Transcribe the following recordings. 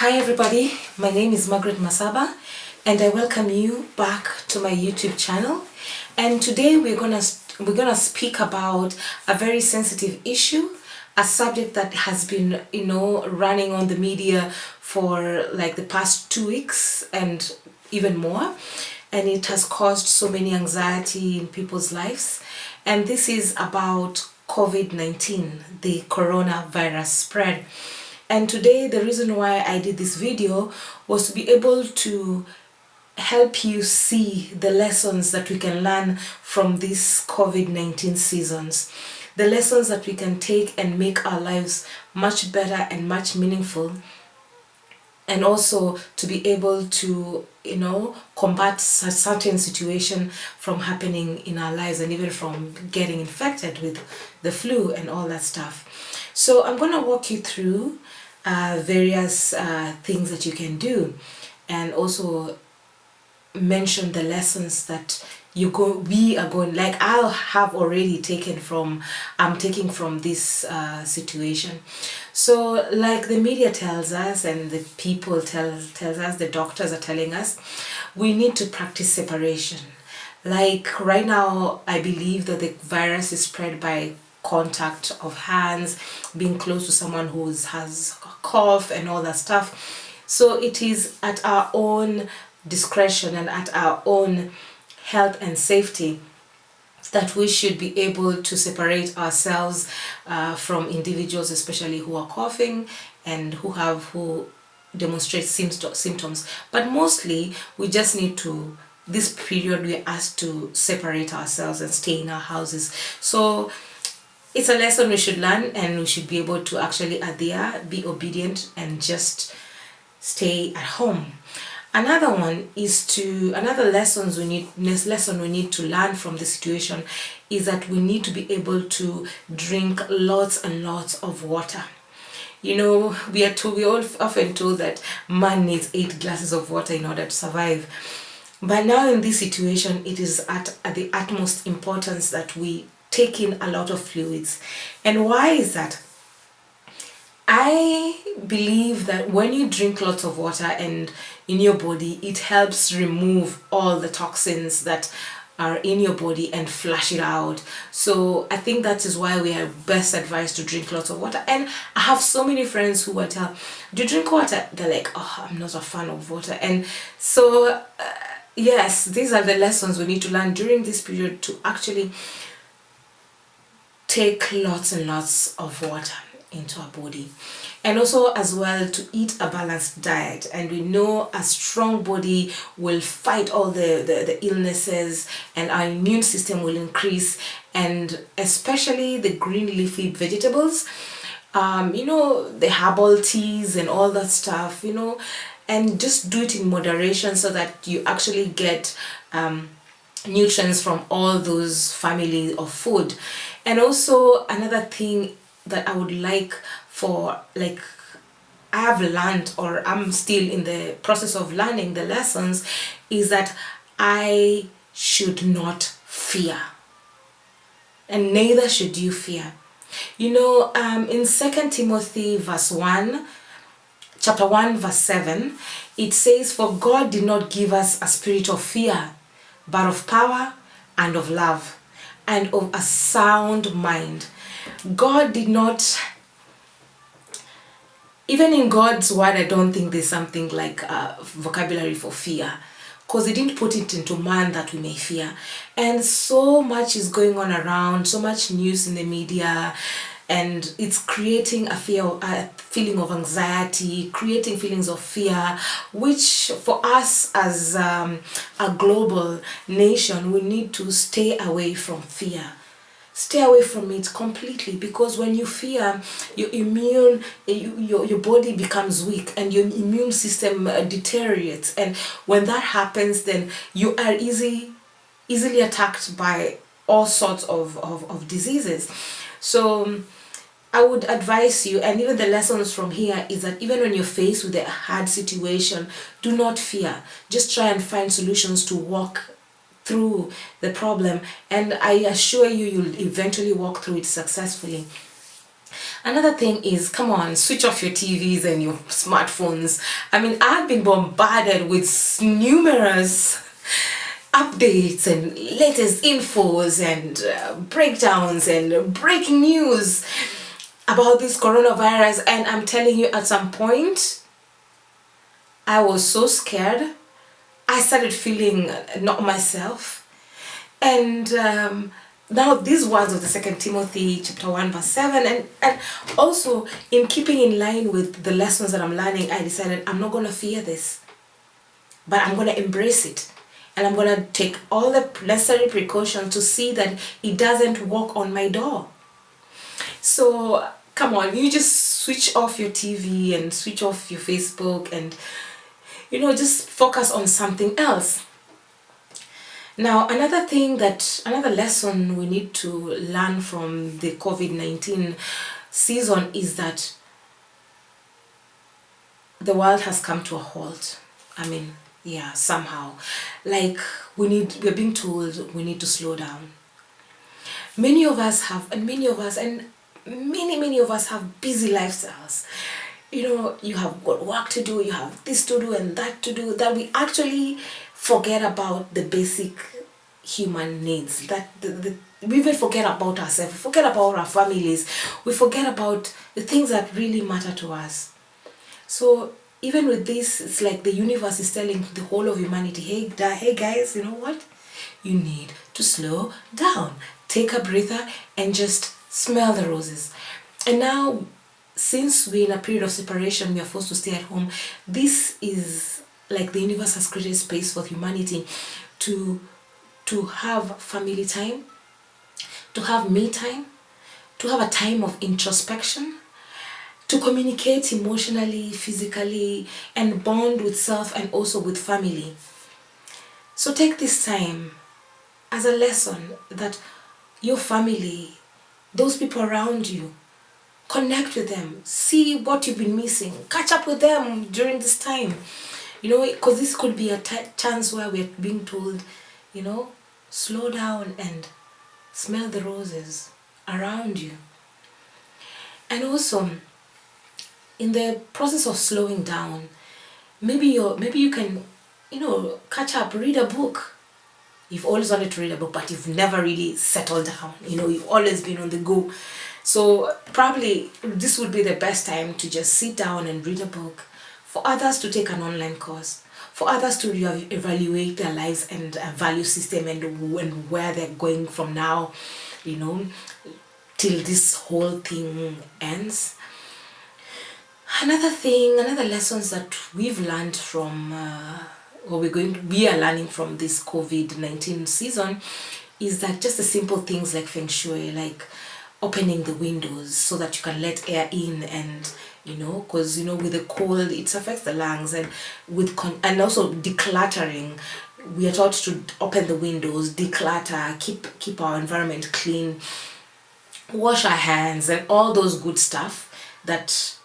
Hi everybody, my name is Margaret Masaba and I welcome you back to my YouTube channel. And today we're gonna speak about a very sensitive issue, a subject that has been running on the media for like the past 2 weeks and even more, and it has caused so many anxiety in people's lives. And this is about COVID-19, the coronavirus spread. And today the reason why I did this video was to be able to help you see the lessons that we can learn from these COVID-19 seasons. The lessons that we can take and make our lives much better and much meaningful. And also to be able to, combat a certain situation from happening in our lives and even from getting infected with the flu and all that stuff. So I'm going to walk you through various things that you can do, and also mention the lessons that I have already taken from, I'm taking from this situation. So like the media tells us and the people tells us, the doctors are telling us, we need to practice separation. Like right now, I believe that the virus is spread by contact of hands, being close to someone who has a cough and all that stuff. So it is at our own discretion and at our own health and safety that we should be able to separate ourselves from individuals, especially who are coughing and who demonstrate symptoms. But mostly we just need to, this period we're asked to separate ourselves and stay in our houses. So it's a lesson we should learn, and we should be able to actually adhere, be obedient, and just stay at home. Another lesson we need to learn from the situation is that we need to be able to drink lots and lots of water. We are often told that man needs 8 glasses of water in order to survive. But now in this situation, it is at the utmost importance that we take in a lot of fluids. And why is that? I believe that when you drink lots of water and in your body, it helps remove all the toxins that are in your body and flush it out. So I think that is why we are best advised to drink lots of water. And I have so many friends who are tell, do you drink water? They're like, oh, I'm not a fan of water. And so yes, these are the lessons we need to learn during this period, to actually take lots and lots of water into our body, and also as well to eat a balanced diet. And we know a strong body will fight all the illnesses, and our immune system will increase, and especially the green leafy vegetables, the herbal teas and all that stuff, and just do it in moderation so that you actually get nutrients from all those family of food. And also another thing that I would like I have learned, or I'm still in the process of learning the lessons, is that I should not fear, and neither should you fear. In 2 Timothy chapter 1 verse 7, it says, "For God did not give us a spirit of fear, but of power and of love and of a sound mind." God did not, even in God's word, I don't think there's something like a vocabulary for fear, because He didn't put it into man that we may fear. And so much is going on around, so much news in the media, and it's creating a feeling of anxiety, creating feelings of fear, which for us as a global nation, we need to stay away from fear. Stay away from it completely, because when you fear, your body becomes weak and your immune system deteriorates, and when that happens, then you are easily attacked by all sorts of diseases. So I would advise you, and even the lessons from here is that even when you're faced with a hard situation, do not fear. Just try and find solutions to walk through the problem, and I assure you, you'll eventually walk through it successfully. Another thing is, come on, switch off your TVs and your smartphones. I mean, I've been bombarded with numerous updates and latest infos and breakdowns and breaking news about this coronavirus, and I'm telling you, at some point I was so scared. I started feeling not myself. And now these words of the second Timothy chapter 1 verse 7, and also in keeping in line with the lessons that I'm learning, I decided I'm not going to fear this, but I'm going to embrace it. And I'm going to take all the necessary precautions to see that it doesn't walk on my door. So come on, you just switch off your TV and switch off your Facebook and, you know, just focus on something else. Now, another lesson we need to learn from the COVID-19 season is that the world has come to a halt. I mean, yeah, somehow. Like, we're being told we need to slow down. Many of us have busy lifestyles. You know, you have got work to do, you have this to do and that to do, that we actually forget about the basic human needs. We even forget about ourselves, we forget about our families, we forget about the things that really matter to us. So even with this, it's like the universe is telling the whole of humanity, hey guys, you know what? You need to slow down. Take a breather and just smell the roses. And now, since we're in a period of separation, we are forced to stay at home. This is like the universe has created space for humanity to have family time, to have me time, to have a time of introspection, to communicate emotionally, physically, and bond with self and also with family. So take this time as a lesson that your family, those people around you, connect with them, see what you've been missing, catch up with them during this time. You know, because this could be a chance where we're being told, you know, slow down and smell the roses around you. And also, in the process of slowing down, maybe you can, you know, catch up, read a book. You've always wanted to read a book, but you've never really settled down. You know, you've always been on the go. So probably this would be the best time to just sit down and read a book. For others to take an online course. For others to evaluate their lives and value system and where they're going from now, you know, till this whole thing ends. Another lessons that we've learned from, we are learning from this COVID-19 season, is that just the simple things like feng shui, like opening the windows so that you can let air in, and you know, because you know, with the cold it affects the lungs, and and also decluttering. We are taught to open the windows, declutter, keep our environment clean, wash our hands, and all those good stuff that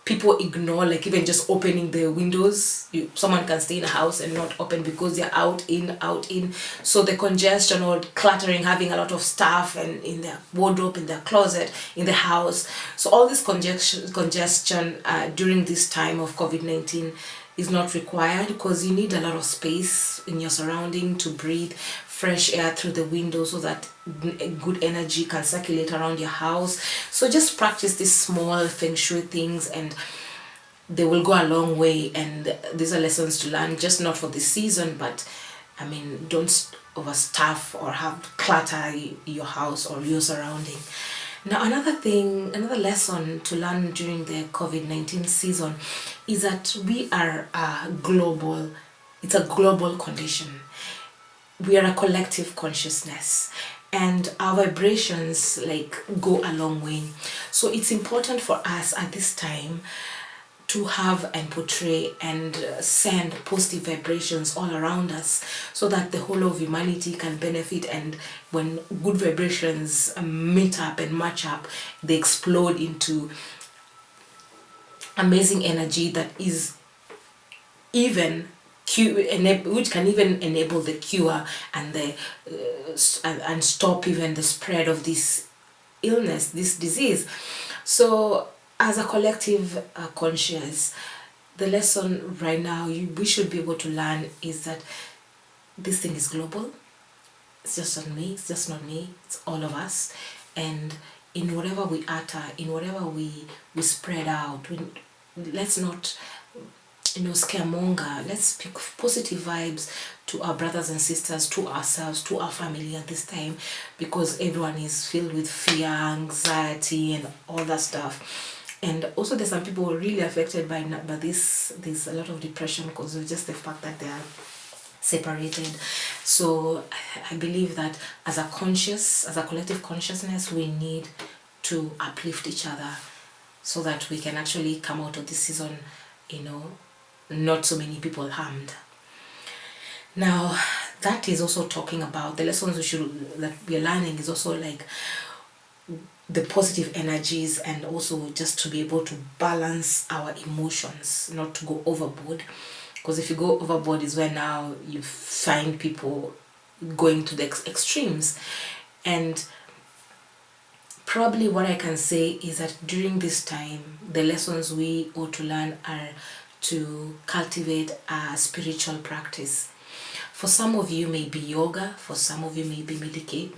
people ignore. Like even just opening the windows, someone can stay in a house and not open because they're out in. So the congestion or cluttering, having a lot of stuff and in their wardrobe, in their closet, in the house. So all this congestion during this time of COVID-19 is not required, because you need a lot of space in your surrounding to breathe fresh air through the window so that good energy can circulate around your house. So just practice these small feng shui things and they will go a long way. And these are lessons to learn, just not for this season, but I mean, don't overstuff or have clutter your house or your surrounding. Now another lesson to learn during the COVID-19 season is that we are it's a global condition. We are a collective consciousness, and our vibrations like go a long way. So it's important for us at this time to have and portray and send positive vibrations all around us, so that the whole of humanity can benefit. And when good vibrations meet up and match up, they explode into amazing energy that is which can even enable the cure and and stop even the spread of this illness, this disease. So as a collective conscious, the lesson right now we should be able to learn is that this thing is global. It's just not me, it's all of us. And in whatever we utter, in whatever we spread out, let's not scaremonger. Let's speak positive vibes to our brothers and sisters, to ourselves, to our family at this time, because everyone is filled with fear, anxiety, and all that stuff. And also there's some people really affected by this. There's a lot of depression because of just the fact that they are separated. So I believe that as a collective consciousness, we need to uplift each other so that we can actually come out of this season, not so many people harmed. Now, that is also talking about the lessons that we're learning is also like the positive energies, and also just to be able to balance our emotions, not to go overboard. Because if you go overboard is where now you find people going to the extremes. And probably what I can say is that during this time, the lessons we ought to learn are to cultivate a spiritual practice. For some of you may be yoga, for some of you may be meditation,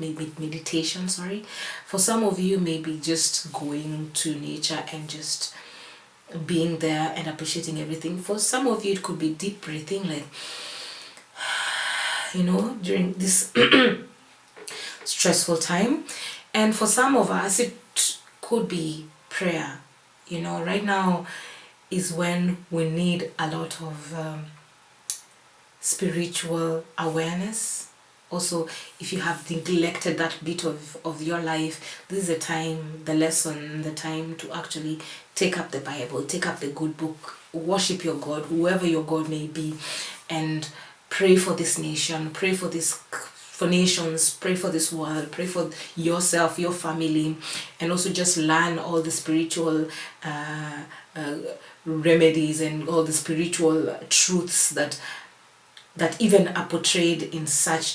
For some of you may be just going to nature and just being there and appreciating everything. For some of you it could be deep breathing, like during this stressful time. And for some of us it could be prayer. Right now is when we need a lot of spiritual awareness. Also, if you have neglected that bit of your life, this is the time, the time to actually take up the Bible, take up the good book, worship your God, whoever your God may be, and pray for this nation, pray for nations, pray for this world, pray for yourself, your family, and also just learn all the spiritual remedies and all the spiritual truths that even are portrayed in such